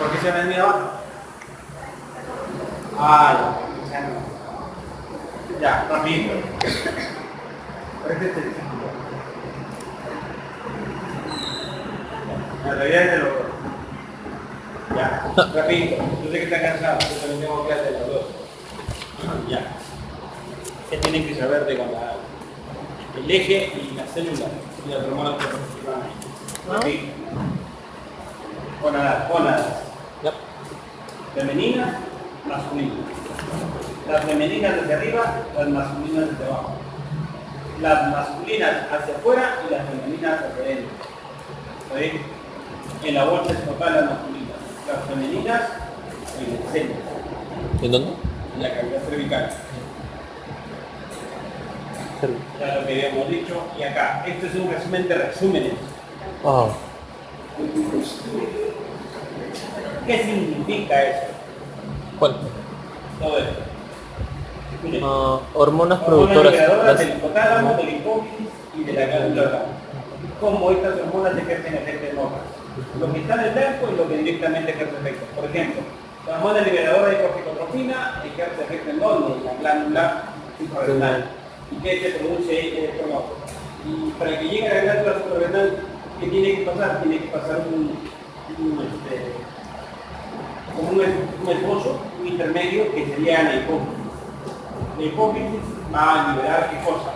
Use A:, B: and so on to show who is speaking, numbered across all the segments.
A: ¿Por qué se ha venido abajo? Ah, ya, rapidito. La realidad es de los dos. Ya, rapidito. Yo sé que están cansados, yo también tengo clase de los dos. Ya. ¿Qué tienen que saber de cuando el eje y la célula y las hormonas que participan ahí? Rapidito. Gónadas.
B: Yep.
A: Femeninas, masculinas. Las femeninas desde arriba, las masculinas desde abajo. Las masculinas hacia afuera y las femeninas hacia adentro. ¿Sí? En la bolsa escrotal las masculinas. Las femeninas en el centro.
B: ¿En dónde?
A: En la cavidad cervical. Ya lo que habíamos dicho. Y acá, esto es un resumen de resúmenes.
B: Ah.
A: ¿Qué significa eso?
B: ¿Cuál?
A: Todo esto. Miren,
B: Hormonas
A: hormonas
B: productoras.
A: liberadoras del hipotálamo, del hipófisis y de la glándula oral. Cómo estas hormonas ejercen efecto en otras. Lo que está en el blanco es lo que directamente ejerce efecto. Por ejemplo, la hormona liberadora de corticotropina ejerce efecto en dónde? En la glándula suprarrenal. ¿Y qué se produce electronótico? Y para que llegue a la glándula suprarrenal, ¿qué tiene que pasar? Tiene que pasar como un esbozo, un intermedio que sería la hipófisis. La hipófisis va a liberar ¿qué cosa?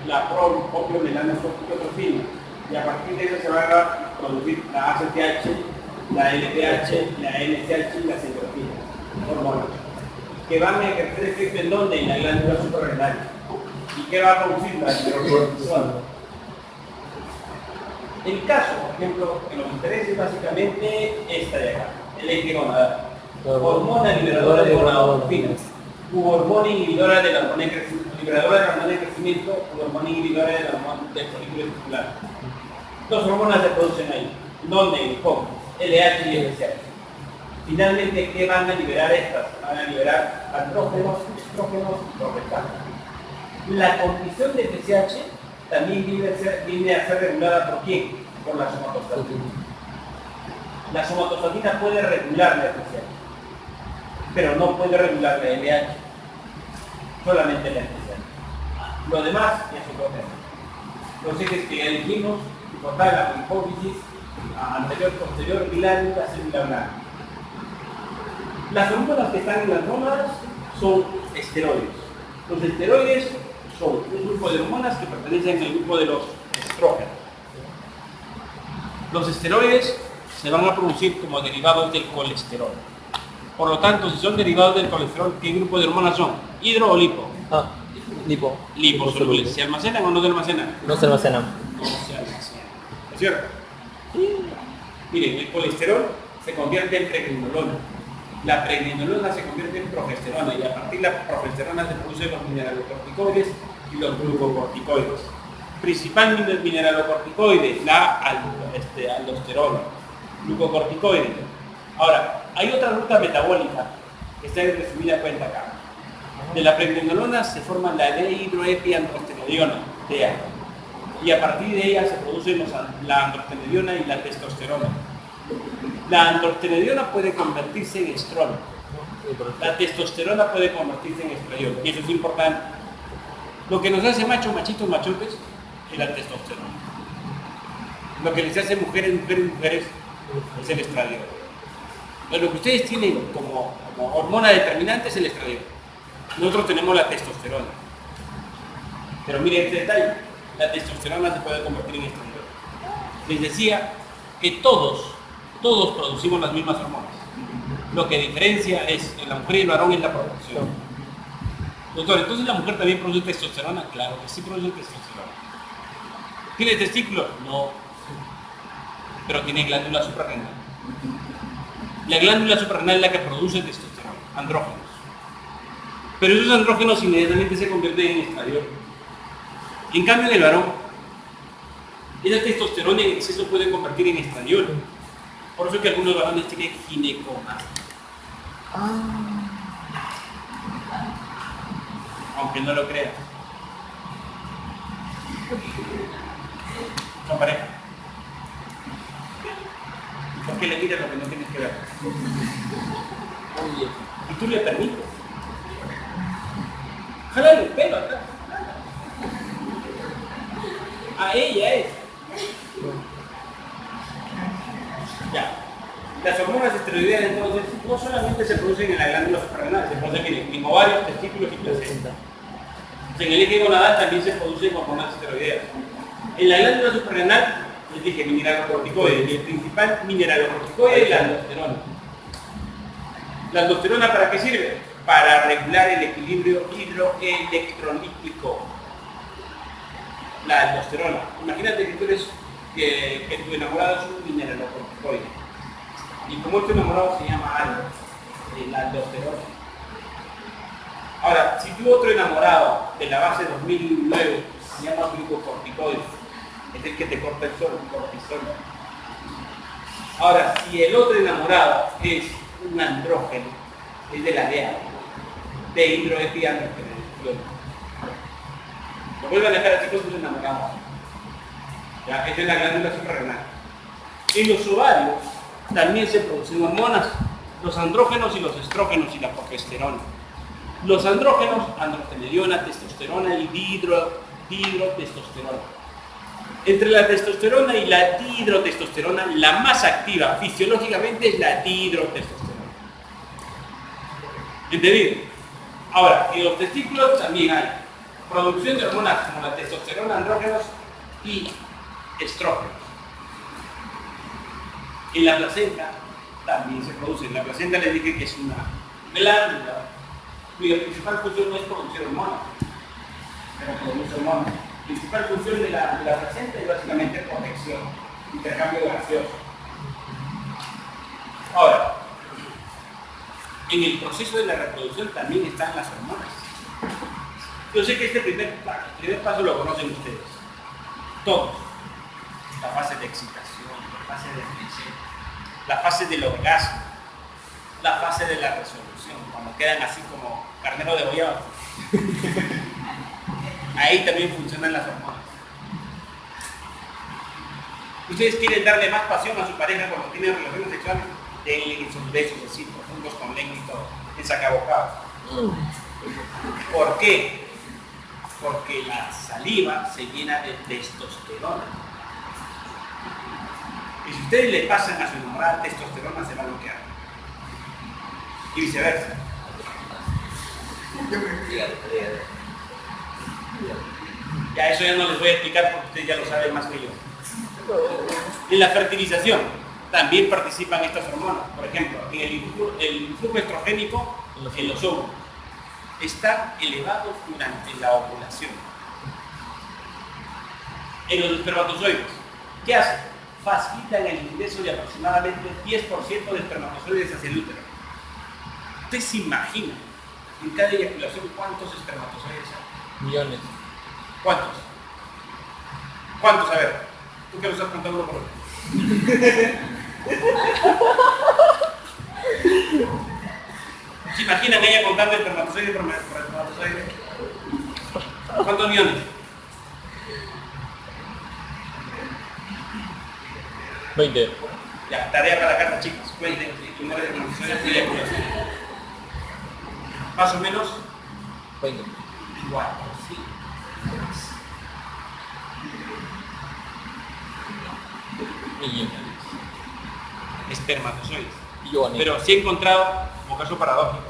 A: La propio melanocorticotropina. Y a partir de eso se van a producir la ACTH, la LPH, la NCH y la centrofina, hormonas, que van a ejercer efecto en dónde? En la glándula suprarrenal. ¿Y qué va a producir? La neurocortisol. El caso, por ejemplo, que nos interesa es básicamente esta de acá, el eje gonadal. Hormona liberadora de gonadotrofinas, u hormona inhibidora de la hormona de crecimiento, u hormona inhibidora de la hormona del folículo testicular. Dos hormonas se producen ahí. ¿Dónde? En el hipófisis, LH y LCH. Finalmente, ¿qué van a liberar estas? Van a liberar andrógenos, estrógenos y progestanos. La condición de FSH también viene a ser regulada por quién? Por la somatostatina. La somatostatina puede regular la FSH, pero no puede regular la LH, solamente la FSH. Lo demás ya se puede hacer. Los ejes que ya dijimos, hipotálamo, hipófisis, anterior, posterior, glándula, célula blanca. Las hormonas que están en las gónadas son esteroides. Los esteroides son un grupo de hormonas que pertenecen al grupo de los estrógenos. Los esteroides se van a producir como derivados del colesterol. Por lo tanto, si son derivados del colesterol, ¿qué grupo de hormonas son? ¿Hidro o lipo?
B: Lipo.
A: Liposolubles. ¿Se almacenan o no se almacenan?
B: No se almacenan.
A: No se almacenan. ¿Es cierto? Miren, el colesterol se convierte en pregnenolona. La pregnenolona se convierte en progesterona y a partir de la progesterona se producen los mineralocorticoides y los glucocorticoides. Principalmente el mineralocorticoide, la aldosterona, glucocorticoides. Ahora, hay otra ruta metabólica que está en resumida cuenta acá. De la pregnenolona se forma la dehidroepiandrostenediona, DEA. Y a partir de ella se producen la androstenediona y la testosterona. La androstenediona puede convertirse en estrona. La testosterona puede convertirse en estradiol. Y eso es importante. Lo que nos hace machos, machitos, machotes es la testosterona. Lo que les hace mujeres, mujeres es el estradiol. Entonces, lo que ustedes tienen como hormona determinante es el estradiol. Nosotros tenemos la testosterona. Pero miren este detalle. La testosterona se puede convertir en estradiol. Les decía que todos producimos las mismas hormonas. Lo que diferencia es en la mujer y el varón es la producción. Doctor, ¿entonces la mujer también produce testosterona? Claro que sí produce testosterona. ¿Tiene testículos? No. Pero tiene glándula suprarrenal. La glándula suprarrenal es la que produce testosterona, andrógenos. Pero esos andrógenos inmediatamente se convierten en estradiol. En cambio, en el varón, esa testosterona en exceso puede convertir en estradiol. Por eso es que algunos varones tienen ginecomastia. Aunque no lo crean. Son pareja. ¿Por qué le miras lo que no tienes que ver?
B: Muy bien.
A: Y tú le permites. Jálale el pelo atrás. A ella es. Ya. Las hormonas esteroideas entonces no solamente se producen en la glándula suprarrenal, se producen en ovarios, testículos y placenta. En el eje gonadal también se producen hormonas esteroideas. En la glándula suprarrenal, les dije mineralocorticoides, y el principal mineralocorticoide es la aldosterona. ¿La aldosterona para qué sirve? Para regular el equilibrio hidroelectrolítico. La aldosterona. Imagínate que tú eres, que tu enamorado es un mineralocorticoide. Y como tu enamorado se llama algo, la aldosterona. Ahora, si tu otro enamorado de la base 2009 se llama glucocorticoide, es el que te corta el sol, cortisol. Ahora, si el otro enamorado es un andrógeno, es de la DEA, de hidroepiandrosterona. Lo vuelven a dejar así con sus enamorados. Ya, esta es la glándula suprarrenal. En los ovarios también se producen hormonas, los andrógenos y los estrógenos y la progesterona. Los andrógenos, androstenediona, testosterona y dihidrotestosterona. Entre la testosterona y la dihidrotestosterona, la más activa fisiológicamente es la dihidrotestosterona. ¿Entendido? Ahora, en los testículos también hay producción de hormonas como la testosterona, andrógenos y estrógenos. En la placenta también se produce. En la placenta les dije que es una glándula cuya principal función no es producir hormonas, pero produce hormonas. La principal función de la placenta es básicamente protección, intercambio gaseoso. Ahora, en el proceso de la reproducción también están las hormonas. Yo sé que este primer paso lo conocen ustedes, todos. La fase de excitación, la fase de definición, la fase del orgasmo, la fase de la resolución, cuando quedan así como carnero degollado. Ahí también funcionan las hormonas. Ustedes quieren darle más pasión a su pareja cuando tienen relaciones sexuales, denle sus besos así, profundos con lengua y todo, ensacabocados. ¿Por qué? Porque la saliva se llena de testosterona. Y si ustedes le pasan a su enamorada testosterona, se va a bloquear. Y viceversa. Ya eso ya no les voy a explicar porque ustedes ya lo saben más que yo. En la fertilización también participan estas hormonas. Por ejemplo, en el influjo estrogénico en los óvulos está elevado durante la ovulación. En los espermatozoides, ¿qué hacen? Facilitan el ingreso de aproximadamente 10% de espermatozoides hacia el útero. ¿Usted se imagina en cada eyaculación cuántos espermatozoides hay?
B: Millones.
A: ¿Cuántos? ¿Cuántos? A ver, tú que lo estás contando uno por uno. ¿Se imaginan ella contando espermatozoide por espermatozoide? ¿Cuántos millones?
B: 20.
A: Ya, tarea para la carta, chicos. Cuenten el número de espermatozoides y eyaculación. Más o menos
B: 20.
A: igual, sí.
B: Millones.
A: Espermatozoides.
B: Millones.
A: Pero sí he encontrado, como caso paradójico,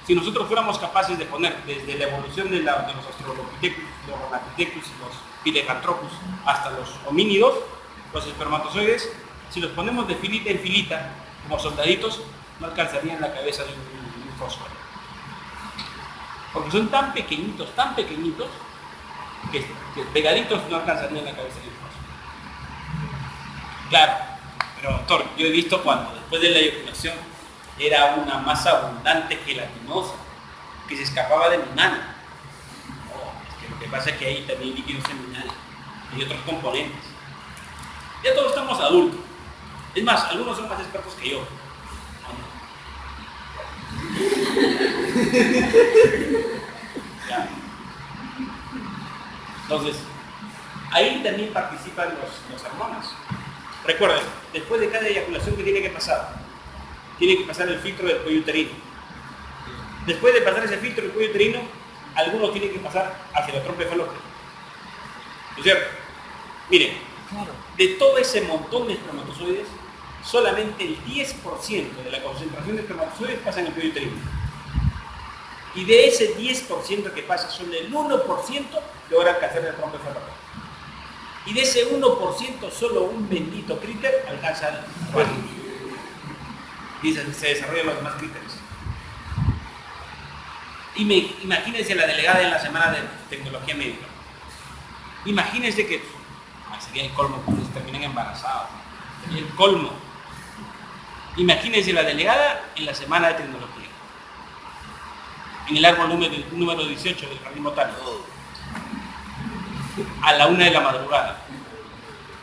A: si nosotros fuéramos capaces de poner desde la evolución de los Australopithecus, los Ronapithecus y los Pithecanthropus hasta los homínidos, los espermatozoides, si los ponemos de filita en filita, como soldaditos, no alcanzarían la cabeza de un fósforo. Porque son tan pequeñitos, que pegaditos no alcanzarían la cabeza de un fósforo. Claro, pero doctor, yo he visto cuando después de la eyaculación era una masa abundante gelatinosa que se escapaba de mi mano. Es que lo que pasa es que hay también líquido seminal y otros componentes. Ya todos estamos adultos. Es más, algunos son más expertos que yo. Ya. Entonces, ahí también participan los hormonas. Recuerden, después de cada eyaculación, ¿qué tiene que pasar? Tiene que pasar el filtro del cuello uterino. Después de pasar ese filtro del cuello uterino, algunos tienen que pasar hacia la trompa de falopio. ¿No es cierto? Miren, de todo ese montón de espermatozoides, solamente el 10% de la concentración de espermatozoides pasa en el cuello uterino. Y de ese 10% que pasa, solo el 1% logra alcanzar la trompa de falopio. Y de ese 1%, solo un bendito críter alcanza el vagina. Y se desarrollan los demás críteres. Imagínense la delegada en la semana de tecnología médica. Imagínense que sería el colmo cuando terminen embarazados. Sería el colmo. Imagínense la delegada en la semana de tecnología. En el árbol número 18 del jardín botánico. A la 1 de la madrugada.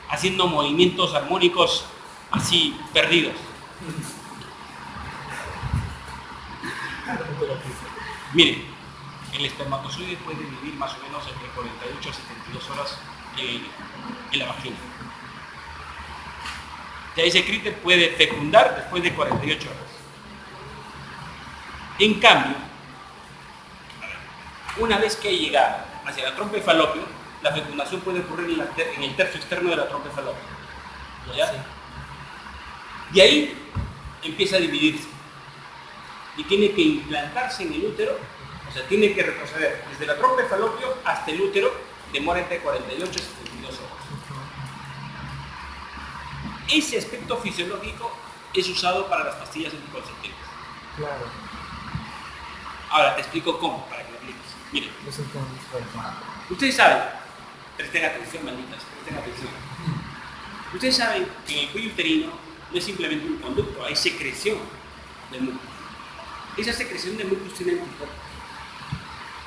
A: Haciendo movimientos armónicos así perdidos. Miren, el espermatozoide puede vivir más o menos entre 48 a 72 horas en la vagina. Ya ese críter puede fecundar después de 48 horas. En cambio, una vez que llega hacia la trompa de falopio, la fecundación puede ocurrir en el tercio externo de la trompa de falopio. ¿Ya? Sí. Y ahí empieza a dividirse. Y tiene que implantarse en el útero, o sea, tiene que retroceder desde la trompa de falopio hasta el útero, demora entre 48 y 72 horas. Ese aspecto fisiológico es usado para las pastillas anticonceptivas.
C: Claro.
A: Ahora te explico cómo, para que lo apliques. Miren, ustedes saben, presten atención, malditas, presten atención. Ustedes saben que en el cuello uterino no es simplemente un conducto, hay secreción de mucus. Esa secreción de mucus tiene anticuerpos.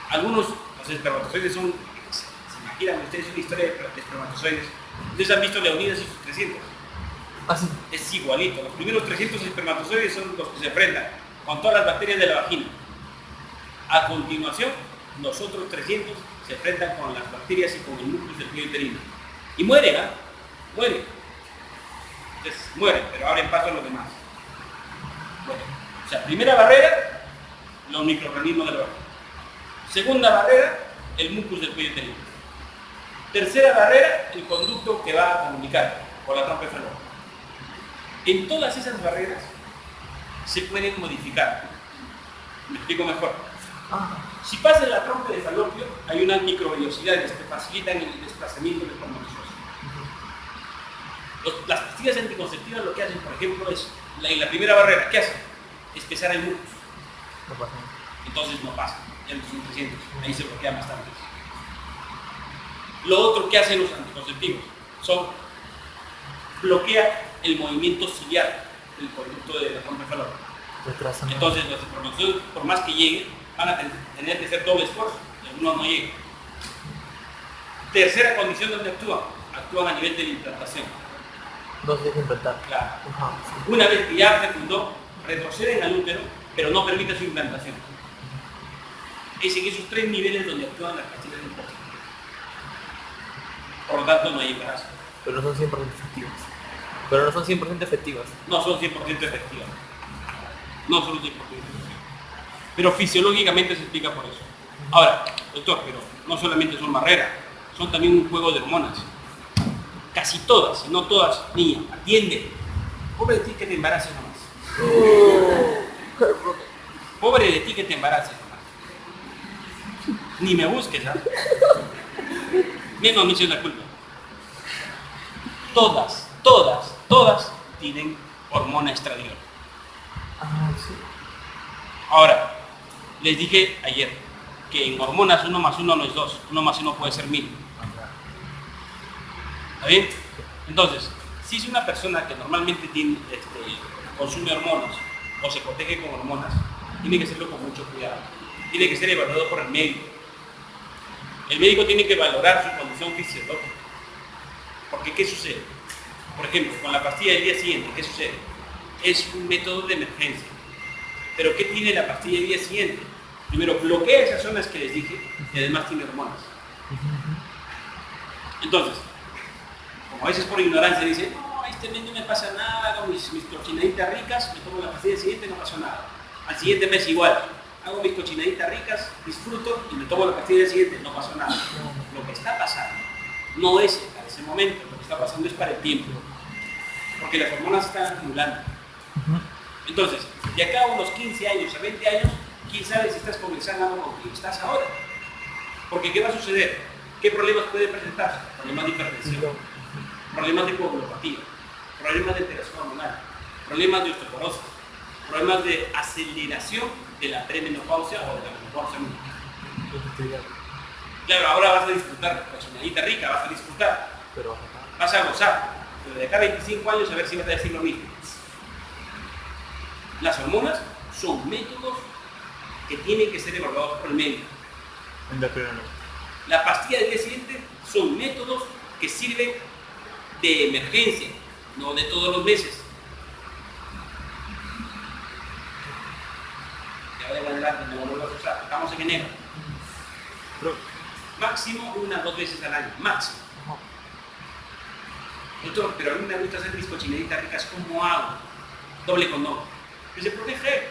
A: Algunos, los espermatozoides son, se imaginan ustedes una historia de espermatozoides. Ustedes han visto Leonidas y sus 300.
C: Ah, sí.
A: Es igualito. Los primeros 300 espermatozoides son los que se enfrentan con todas las bacterias de la vagina. A continuación, los otros 300 se enfrentan con las bacterias y con el mucus del cuello uterino. Y mueren, ¿ah? Mueren. Entonces, mueren, pero abren paso a los demás. Bueno, o sea, primera barrera, los microorganismos de la vagina. Segunda barrera, el mucus del cuello uterino. Tercera barrera, el conducto que va a comunicar con la trompa de falopio. En todas esas barreras se pueden modificar. Me explico mejor. Si pasa en la trompa de falopio, hay unas microvellosidades que facilitan el desplazamiento del espermatozoide. Las pastillas anticonceptivas lo que hacen, por ejemplo, es en la primera barrera, ¿qué hacen? Espesar el mucus.
C: No pasa.
A: Entonces no pasa, ya no son 300, ahí se bloquean bastante. Lo otro que hacen los anticonceptivos son bloquea el movimiento ciliar del conducto de la trompa de falopio. Entonces los espermatozoides, por más que lleguen, van a tener que hacer doble esfuerzo, algunos no llegan. Tercera condición donde actúan a nivel de la implantación.
C: No se deja implantar.
A: Claro.
C: Ajá, sí.
A: Una vez que ya fecundó, retroceden al útero, pero no permite su implantación. Es en esos 3 niveles donde actúan las pastillas anticonceptivas. Por lo tanto, no hay embarazo.
C: Pero no son 100% efectivas. Pero no son 100% efectivas.
A: No son 100% efectivas. No son 100% efectivas. Pero fisiológicamente se explica por eso. Ahora, doctor, pero no solamente son barreras, son también un juego de hormonas. Casi todas, si no todas, niña, atiende. Pobre de ti que te embaraces nomás. Pobre de ti que te embaraces nomás. Ni me busques, ¿sabes? Bien, no me eches la culpa. Todas tienen hormona estradiol.
C: Ah, sí.
A: Ahora, les dije ayer que en hormonas 1 más 1 no es 2, 1 más 1 puede ser 1000. ¿Está bien? Entonces, si es una persona que normalmente consume hormonas o se protege con hormonas, tiene que hacerlo con mucho cuidado. Tiene que ser evaluado por el médico. El médico tiene que valorar su condición fisiológica. Porque, ¿qué sucede? Por ejemplo, con la pastilla del día siguiente, ¿qué sucede? Es un método de emergencia. Pero ¿qué tiene la pastilla del día siguiente? Primero, bloquea esas zonas que les dije y además tiene hormonas. Entonces, como a veces por ignorancia dicen, no, este mes no me pasa nada, hago mis cochinaditas ricas, me tomo la pastilla siguiente, no pasó nada. Al siguiente mes igual, hago mis cochinaditas ricas, disfruto y me tomo la pastilla siguiente, no pasó nada. Lo que está pasando no es para ese momento, lo que está pasando es para el tiempo. Porque las hormonas se están acumulando. Entonces, de acá a unos 15 años a 20 años, quién sabe si estás comenzando con quien estás ahora. Porque ¿qué va a suceder? ¿Qué problemas pueden presentarse? Problemas de hipertensión, problemas de coagulopatía, problemas de alteración hormonal, problemas de osteoporosis, problemas de aceleración de la premenopausia o de la menopausia misma. Claro, ahora vas a disfrutar, cochinadita rica, vas a disfrutar,
C: Pero
A: vas a gozar, pero de acá a 25 años a ver si vas a decir lo mismo. Las hormonas son métodos que tienen que ser evaluados por el médico.
C: endocrino.
A: La pastilla del día siguiente son métodos que sirven de emergencia, no de todos los meses. De ahora en adelante no lo vuelvas a usar. Estamos en enero.
C: Pero,
A: Máximo 1 o 2 veces al año, máximo. Doctor, pero a mí me gusta hacer mis cochinaditas ricas, ¿cómo hago? Doble condón. Que se protege.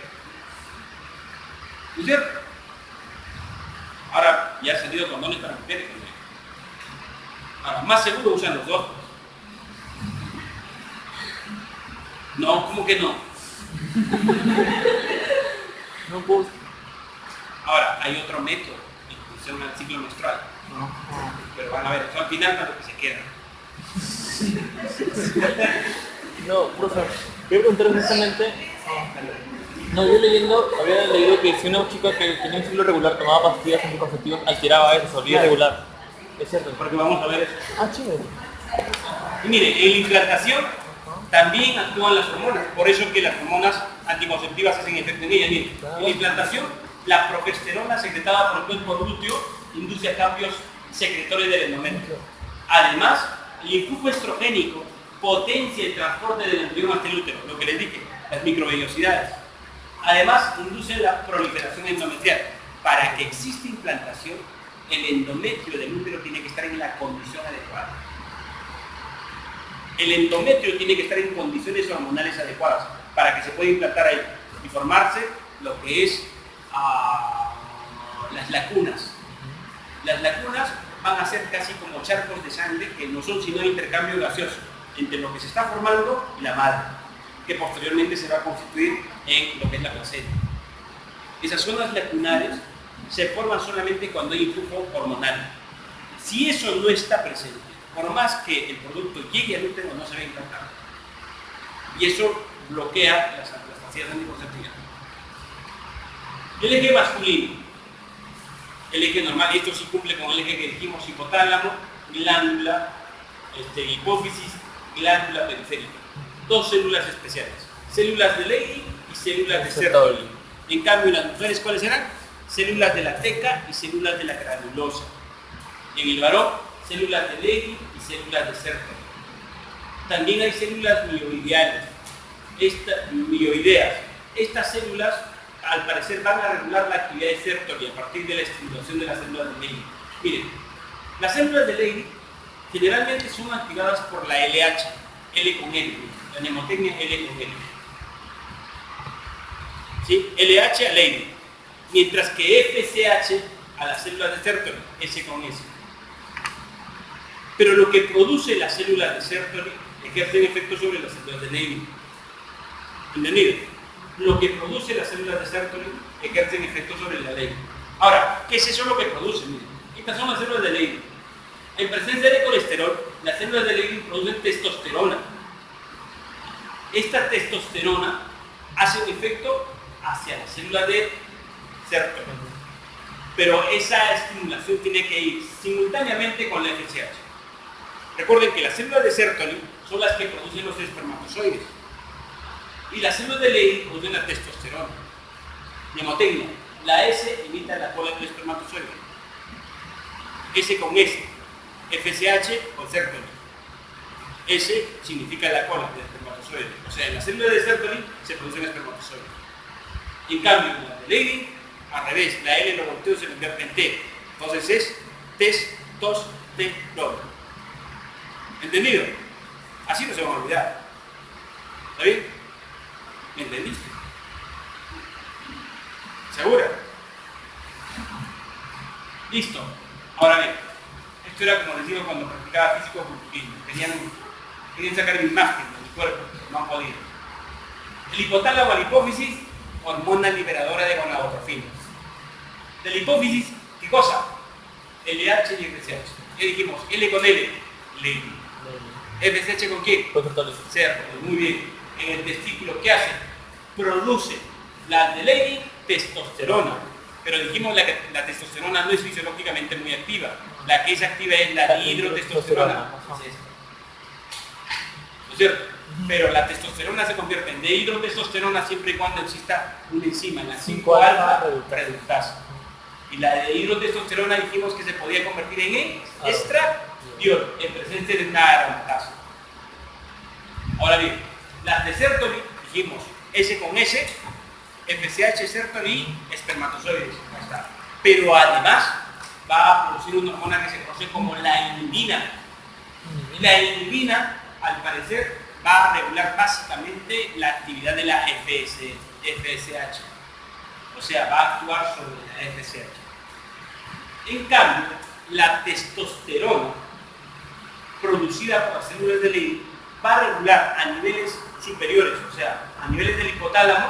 A: ¿No es cierto? Ahora ya han salido condones para mujeres. Ahora, más seguro usan los dos. No, ¿cómo que no?
C: no puedo.
A: Ahora, hay otro método en función al ciclo menstrual. Pero van a ver, eso al final para lo que se queda.
C: No, profe, quiero preguntar justamente. No, yo leyendo, había leído que si una chica que tenía un ciclo regular tomaba pastillas anticonceptivas, alteraba eso, se volvía irregular. Es cierto.
A: Porque vamos a ver eso.
C: Ah, chévere.
A: Y mire, en la implantación también actúan las hormonas. Por eso que las hormonas anticonceptivas hacen efecto en ellas. Mire, en la implantación, la progesterona secretada por el cuerpo glúteo induce a cambios secretores del endometrio. Además, el influjo estrogénico potencia el transporte del embrión hasta el útero, lo que les dije, las microvellosidades. Además, induce la proliferación endometrial. Para que exista implantación, el endometrio del útero tiene que estar en la condición adecuada. El endometrio tiene que estar en condiciones hormonales adecuadas para que se pueda implantar ahí y formarse lo que es las lacunas. Las lacunas van a ser casi como charcos de sangre que no son sino intercambio gaseoso entre lo que se está formando y la madre, que posteriormente se va a constituir en lo que es la placenta. Esas zonas lacunares se forman solamente cuando hay influjo hormonal. Si eso no está presente, por más que el producto llegue al útero, no se va a implantar. Y eso bloquea las pastillas anticonceptivas. El eje masculino, el eje normal, y esto sí cumple con el eje que dijimos: hipotálamo, glándula, hipófisis, glándula periférica. Dos células especiales, células de Leydig y células de Sertoli. En cambio, en las mujeres, ¿cuáles eran? Células de la teca y células de la granulosa. En el varón, células de Leydig y células de Sertoli. También hay células mioideales, mioideas. Estas células, al parecer, van a regular la actividad de Sertoli a partir de la estimulación de las células de Leydig. Miren, las células de Leydig generalmente son activadas por la LH, L con L, la mnemotecnia L con L. ¿Sí? LH a Leydig, mientras que FSH a las células de Sertoli, S con S. Pero lo que produce las células de Sertoli ejerce efecto sobre las células de Leydig. ¿Entendido? Lo que produce las células de Sertoli ejerce efecto sobre la Leydig. Ahora, ¿qué es eso lo que produce? Miren, estas son las células de Leydig. En presencia de colesterol, las células de Leydig producen testosterona. Esta testosterona hace un efecto hacia las células de Sertoli. Pero esa estimulación tiene que ir simultáneamente con la FSH. Recuerden que las células de Sertoli son las que producen los espermatozoides. Y las células de Leydig producen la testosterona. Mnemotecnia. La S imita la cola del espermatozoide. S con S. FSH con Sertoli. S significa la cola del espermatozoide. O sea, en las células de Sertoli se producen espermatozoides. En cambio, en la de Leydig, al revés, la L lo volteo y se convierte en T. Entonces es testosterona. ¿Entendido? Así no se van a olvidar. ¿Está bien? ¿Me entendiste? ¿Segura? Listo. Ahora bien, esto era como les digo cuando practicaba físico-culturismo. Querían sacar mi imagen de mi cuerpo, no han podido. El hipotálamo a la hipófisis, hormona liberadora de gonadotrofinas. De la hipófisis, ¿qué cosa? LH y FSH. Ya dijimos, L con L, Leydig. FSH con quién?
C: Con Sertoli.
A: Cércoles, muy bien. En el testículo, ¿qué hace? Produce la de Leydig, testosterona. Pero dijimos que la testosterona no es fisiológicamente muy activa. La que es activa es la dihidrotestosterona. Es esta. ¿No es cierto? Pero la testosterona se convierte en dihidrotestosterona siempre y cuando exista una enzima, la 5-alfa reductasa. Y la dihidrotestosterona dijimos que se podía convertir en estradiol en presencia de una aromatasa. Ahora bien, las de Sertoli, dijimos S con S, FSH, Sertoli y espermatozoides. Ahí está. Pero además va a producir una hormona que se conoce como la inhibina. La inhibina, al parecer, va a regular básicamente la actividad de la FSH. O sea, va a actuar sobre la FSH. En cambio, la testosterona producida por las células de Leydig va a regular a niveles superiores, o sea, a niveles del hipotálamo,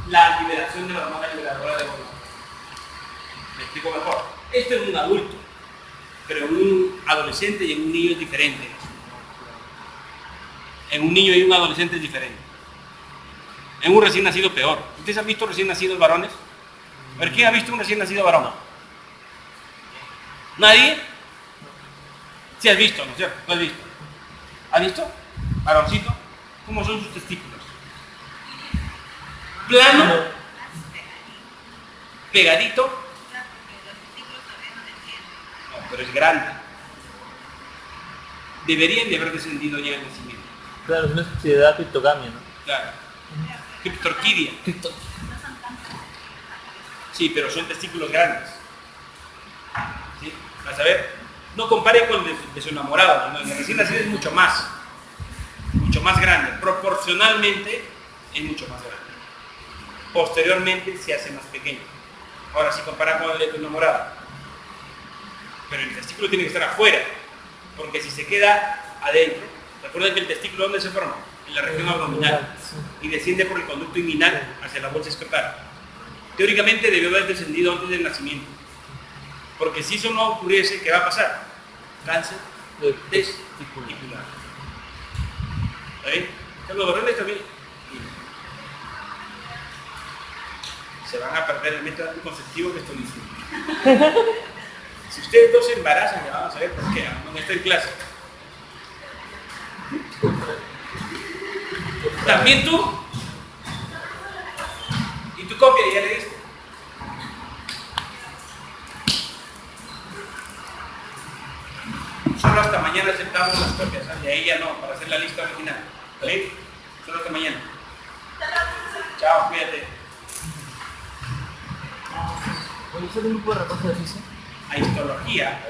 A: la liberación de la hormona liberadora de gonadotrofinas. Me explico mejor. Esto es un adulto, pero en un adolescente y en un niño es diferente. En un niño y un adolescente es diferente. En un recién nacido peor. ¿Ustedes han visto recién nacidos varones? A ver, ¿quién ha visto un recién nacido varón? ¿Nadie? Sí has visto, ¿no es cierto? ¿Lo has visto? ¿Has visto? Varoncito, ¿cómo son sus testículos? Plano, pegadito. No, pero es grande. Deberían de haber descendido ya en el nacimiento.
C: Claro, es una sociedad criptogamia, ¿no?
A: Claro. Criptorquidia. Sí, pero son testículos grandes. ¿Sí? Vas a ver. No compare con el de su enamorado, ¿no? El recién nacido es mucho más grande. Proporcionalmente es mucho más grande. Posteriormente se hace más pequeño. Ahora, si comparamos con el de tu enamorado. Pero el testículo tiene que estar afuera, porque si se queda adentro, recuerden que el testículo ¿dónde se forma? En la región abdominal y desciende por el conducto inguinal hacia la bolsa escrotal. Teóricamente debió haber descendido antes del nacimiento, porque si eso no ocurriese, ¿qué va a pasar? Cáncer testicular. ¿Está bien? Los varones también se van a perder el método anticonceptivo que estoy diciendo. Si ustedes dos se embarazan, ya van a saber por qué, no estoy en clase. También tú. ¿Y tu copia ya le diste? Solo hasta mañana aceptamos las copias, ¿eh? Y ahí ya no, para hacer la lista original. ¿Vale? Solo hasta mañana. Chao, cuídate.
C: Oye, ¿es un grupo de repaso de física?
A: A histología.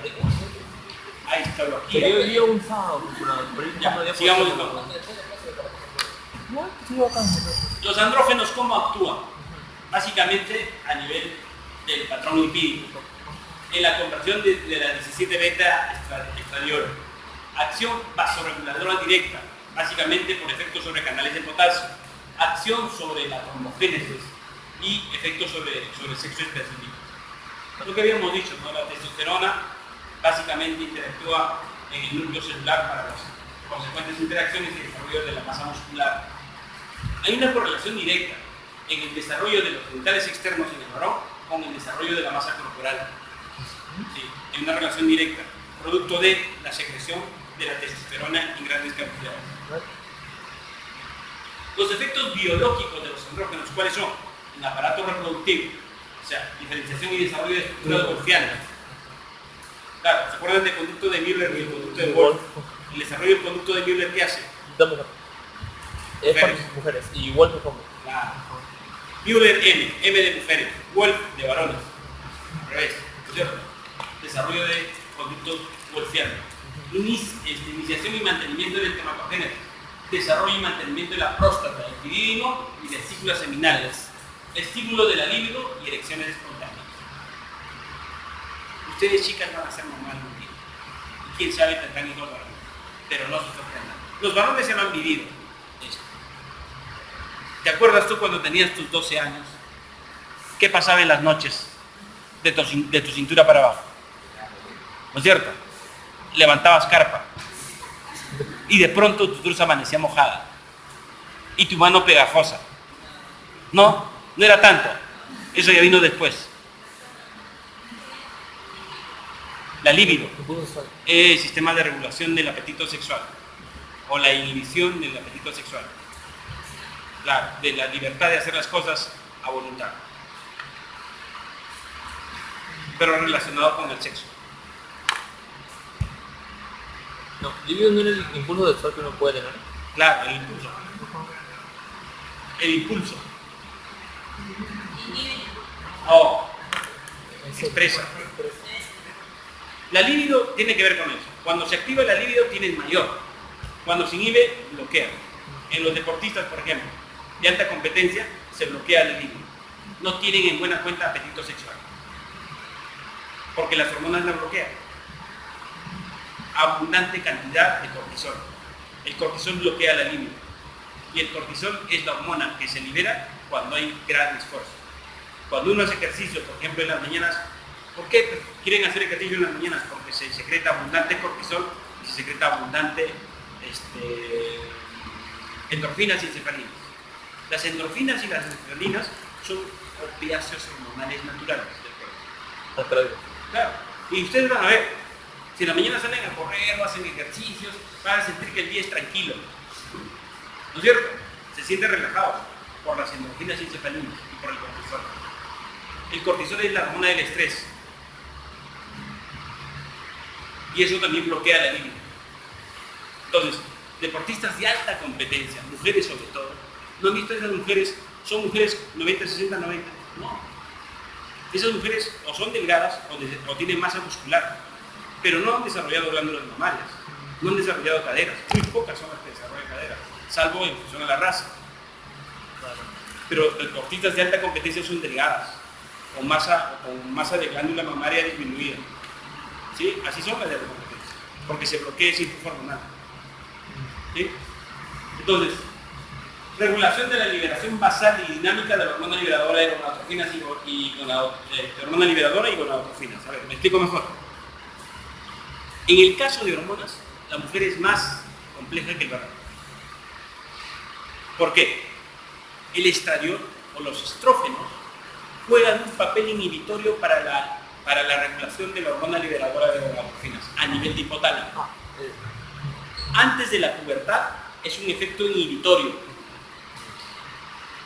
A: A
C: Pero
A: histología.
C: yo vi un sábado, por ahí
A: Ya,
C: no había
A: sigamos
C: podido.
A: entonces.
C: No, sí, bacán.
A: Los andrógenos, ¿cómo actúan? Básicamente a nivel del patrón lipídico. En la conversión de la 17 beta estradiol. Acción vasoreguladora directa, básicamente por efectos sobre canales de potasio. Acción sobre la trombogénesis y efectos sobre el sexo específico. Lo que habíamos dicho, ¿no? La testosterona básicamente interactúa en el núcleo celular para las consecuentes interacciones y desarrollo de la masa muscular. Hay una correlación directa en el desarrollo de los genitales externos en el varón con el desarrollo de la masa corporal. Sí, hay una relación directa, producto de la secreción de la testosterona en grandes cantidades. Los efectos biológicos de los andrógenos, ¿cuáles son? En el aparato reproductivo, o sea, diferenciación y desarrollo de estructuras wolfianas. Claro, ¿se acuerdan del conducto de Müller y el conducto de Wolf? El desarrollo del conducto de Müller, ¿qué hace?
C: Es para mujeres y igual que hombres.
A: Claro. Müller M de mujeres, Wolf de varones. Al revés, ¿no es cierto? Desarrollo de conductos wolfianos. Iniciación y mantenimiento del espermatogénesis. desarrollo y mantenimiento de la próstata, del epidídimo y vesículas seminales, estímulo de la libido y erecciones espontáneas. Ustedes, chicas, van a ser mamás algún día. Y quién sabe, tendrán hijos varones, pero no se sorprendan. Los varones se lo han vivido esto. ¿Te acuerdas tú cuando tenías tus 12 años? ¿Qué pasaba en las noches de tu cintura para abajo? ¿No es cierto? Levantabas carpa y de pronto tu truza amanecía mojada y tu mano pegajosa. No era tanto. Eso ya vino después. La libido es el sistema de regulación del apetito sexual o la inhibición del apetito sexual. Claro, de la libertad de hacer las cosas a voluntad, pero relacionado con el sexo.
C: No, libido no era el impulso sexual que uno puede tener.
A: Claro, el impulso. El impulso. Oh, expresa. La libido tiene que ver con eso. Cuando se activa la libido tienes mayor. Cuando se inhibe, bloquea. En los deportistas, por ejemplo, de alta competencia, se bloquea la libido. No tienen en buena cuenta apetito sexual. Porque las hormonas la bloquean. Abundante cantidad de cortisol. El cortisol bloquea la libido. Y el cortisol es la hormona que se libera cuando hay gran esfuerzo. Cuando uno hace ejercicio, por ejemplo, en las mañanas, ¿por qué quieren hacer ejercicio en las mañanas? Porque se secreta abundante cortisol y se secreta abundante endorfinas y encefalinas. Las endorfinas y las encefalinas son opiáceos hormonales naturales del cuerpo. Claro. Y ustedes van a ver, si en la mañana salen a correr o hacen ejercicios, van a sentir que el día es tranquilo. ¿No es cierto? Se sienten relajados por las endorfinas y encefalinas y por el cortisol. El cortisol es la hormona del estrés. Y eso también bloquea la libido. Entonces, deportistas de alta competencia, mujeres sobre todo, ¿no han visto esas mujeres? Son mujeres 90, 60, 90. No. Esas mujeres o son delgadas o tienen masa muscular, pero no han desarrollado glándulas mamarias, no han desarrollado caderas. Muy pocas son las que desarrollan caderas, salvo en función a la raza. Pero deportistas de alta competencia son delgadas, con masa de glándula mamaria disminuida. ¿Sí? Así son las de alta competencia, porque se bloquea ese impulso hormonal. ¿Sí? Entonces, regulación de la liberación basal y dinámica de la hormona liberadora de gonadotrofinas hormona liberadora y gonadotrofinas. A ver, me explico mejor. En el caso de hormonas, la mujer es más compleja que el varón. ¿Por qué? El estradiol o los estrógenos juegan un papel inhibitorio para la regulación de la hormona liberadora de gonadotrofinas a nivel de hipotálamo. Antes de la pubertad es un efecto inhibitorio.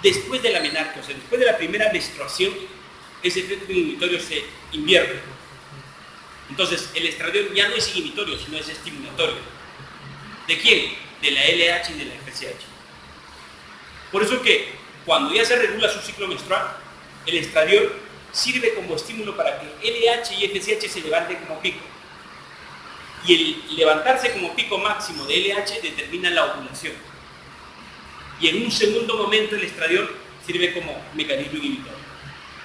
A: Después de la menarquia, o sea, después de la primera menstruación, ese efecto inhibitorio se invierte. Entonces, el estradiol ya no es inhibitorio, sino es estimulatorio. ¿De quién? De la LH y de la FSH. Por eso que cuando ya se regula su ciclo menstrual, el estradiol sirve como estímulo para que LH y FSH se levanten como pico. Y el levantarse como pico máximo de LH determina la ovulación. Y en un segundo momento el estradiol sirve como mecanismo inhibitorio.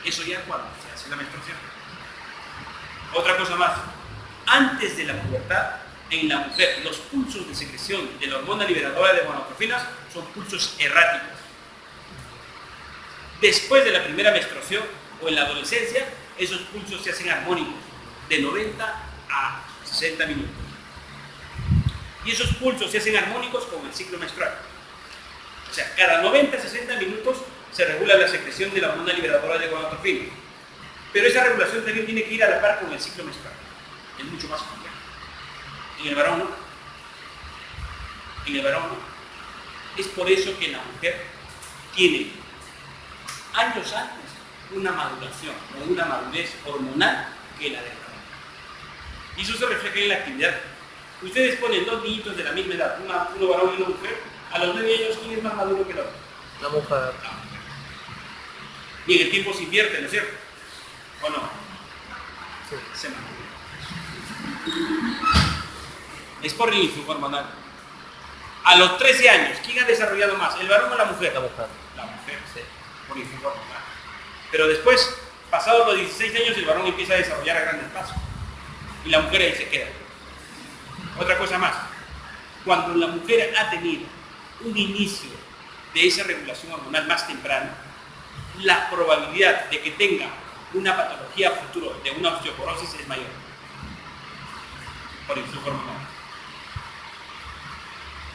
A: Eso ya cuando se hace la menstruación. Otra cosa más. Antes de la pubertad, en la mujer, los pulsos de secreción de la hormona liberadora de gonadotrofinas son pulsos erráticos. Después de la primera menstruación o en la adolescencia, esos pulsos se hacen armónicos, de 90 a 60 minutos. Y esos pulsos se hacen armónicos con el ciclo menstrual. O sea, cada 90 a 60 minutos se regula la secreción de la hormona liberadora de gonadotrofinas. Pero esa regulación también tiene que ir a la par con el ciclo menstrual. Es mucho más complejo. En el varón no. En el varón no. Es por eso que la mujer tiene años antes una maduración o una madurez hormonal que la del varón. Y eso se refleja en la actividad. Ustedes ponen dos niñitos de la misma edad, uno varón y una mujer, a los 9 años, ¿quién es más maduro que el otro?
C: La mujer.
A: Y en el tiempo se invierte, ¿no es cierto? ¿O no?
C: Sí.
A: Se madura. Es por el influjo hormonal. A los 13 años, ¿quién ha desarrollado más? ¿El varón o la mujer?
B: La mujer.
A: La mujer,
B: Sí.
A: por influjo hormonal. Pero después, pasados los 16 años, el varón empieza a desarrollar a grandes pasos. Y la mujer ahí se queda. Otra cosa más. Cuando la mujer ha tenido un inicio de esa regulación hormonal más temprana, la probabilidad de que tenga una patología futuro de una osteoporosis es mayor. Por influjo hormonal.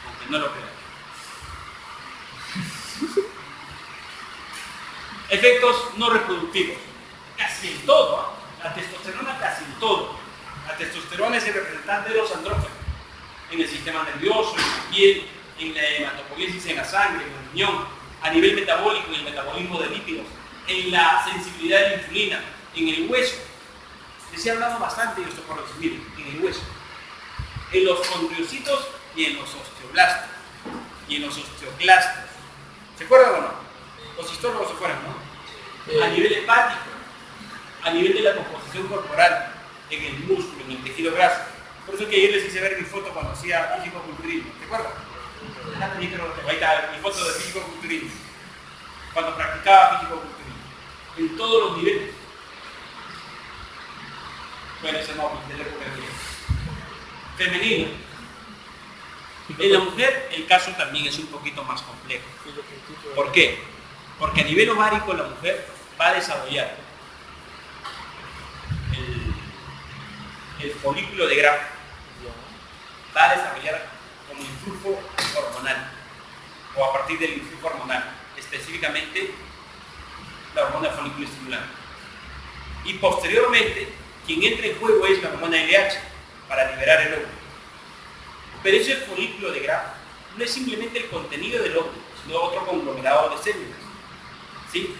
A: Aunque no lo crean. Efectos no reproductivos. Casi en todo. La testosterona casi en todo. La testosterona es el representante de los andrógenos. En el sistema nervioso, en la piel, en la hematopoiesis en la sangre, en el riñón, a nivel metabólico, en el metabolismo de lípidos, en la sensibilidad de la insulina, en el hueso. Les he hablado bastante de esto por resumir, en el hueso. En los condriocitos y en los osteoblastos y en los osteoclastos. ¿Se acuerdan o no? Los histólogos se acuerdan, ¿no? A nivel hepático, a nivel de la composición corporal, en el músculo, en el tejido graso. Por eso que ayer les hice ver mi foto cuando hacía físico-culturismo. ¿Se acuerdan? Ahí está, mi foto de físico-culturismo. Cuando practicaba físico-culturismo. En todos los niveles. Bueno, ese no, de la época femenino. En la mujer el caso también es un poquito más complejo. ¿Por qué? Porque a nivel ovárico la mujer va a desarrollar el folículo de Graf, va a desarrollar como influjo hormonal o a partir del influjo hormonal, específicamente la hormona folículo estimulante. Y posteriormente, quien entra en juego es la hormona LH para liberar el óvulo. Pero ese folículo de Graf no es simplemente el contenido del óvulo, sino otro conglomerado de células. ¿Sí?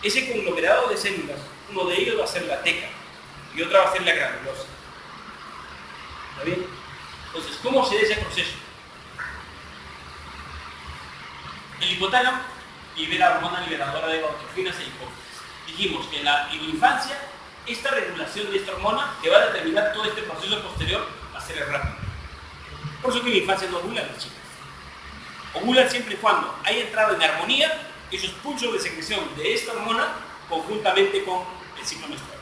A: Ese conglomerado de células, uno de ellos va a ser la teca y otra va a ser la granulosa. ¿Está bien? Entonces, ¿cómo se da ese proceso? El hipotálamo libera hormona liberadora de gonadotrofinas e hipófisis. Dijimos que en la infancia, esta regulación de esta hormona que va a determinar todo este proceso posterior va a ser rápido. Por eso que en la infancia no ovulan las chicas. Ovulan siempre y cuando haya entrado en armonía esos pulsos de secreción de esta hormona conjuntamente con el ciclo menstrual.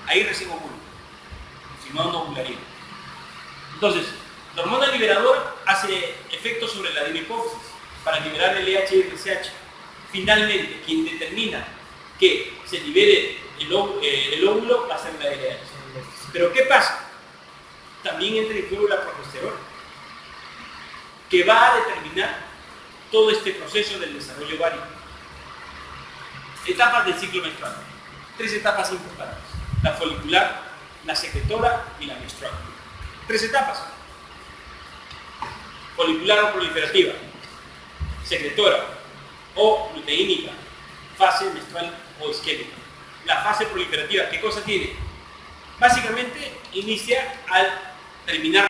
A: Ahí recién ovulan. Si no, no ovularían. Entonces, la hormona liberadora hace efecto sobre la adenohipófisis para liberar el LH y el FSH. Finalmente, quien determina que se libere el óvulo va a ser la LH. Pero ¿qué pasa? También entra en juego la progesterona, que va a determinar todo este proceso del desarrollo ovárico. Etapas del ciclo menstrual. 3 etapas importantes: la folicular, la secretora y la menstrual. 3 etapas. Folicular o proliferativa, secretora o luteínica, fase menstrual o isquémica. La fase proliferativa, ¿qué cosa tiene? Básicamente inicia al terminar